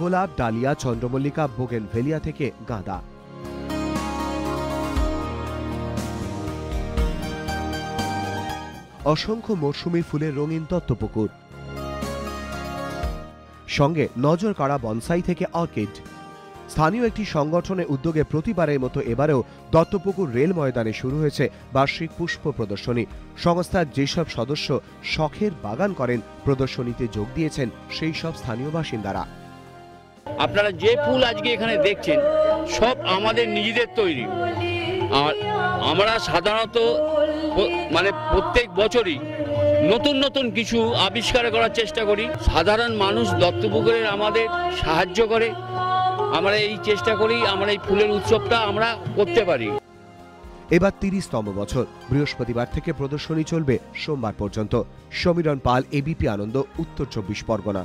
গোলাপ, ডালিয়া, চন্দ্রমল্লিকা, বোগেনভেলিয়া থেকে গাঁদা। অসংখ্য মৌসুমী ফুলের রঙিন দত্তপুকুর, সঙ্গে নজর কাড়া বনসাই থেকে অর্কিড। স্থানীয় একটি সংগঠনের উদ্যোগে প্রতিবারের মতো এবারেও দত্তপুকুর রেল ময়দানে শুরু হয়েছে বার্ষিক পুষ্প প্রদর্শনী। সংস্থার যেসব সদস্য শখের বাগান করেন, প্রদর্শনীতে যোগ দিয়েছেন সেই সব স্থানীয় বাসিন্দারা। আপনারা যে ফুল আজকে এখানে দেখছেন সব আমাদের নিজেদের তৈরি। আর আমরা সাধারণত প্রত্যেক বছরই নতুন নতুন কিছু আবিষ্কার করার চেষ্টা করি। সাধারণ মানুষ দত্তপুকুরের আমাদের সাহায্য করে, আমরা এই চেষ্টা করি আমরা এই ফুলের উৎসবটা আমরা করতে পারি। এবার 30তম বছর। বৃহস্পতিবার থেকে প্রদর্শনী চলবে সোমবার পর্যন্ত। সমীরণ পাল, এবিপি আনন্দ, উত্তর 24 পরগনা।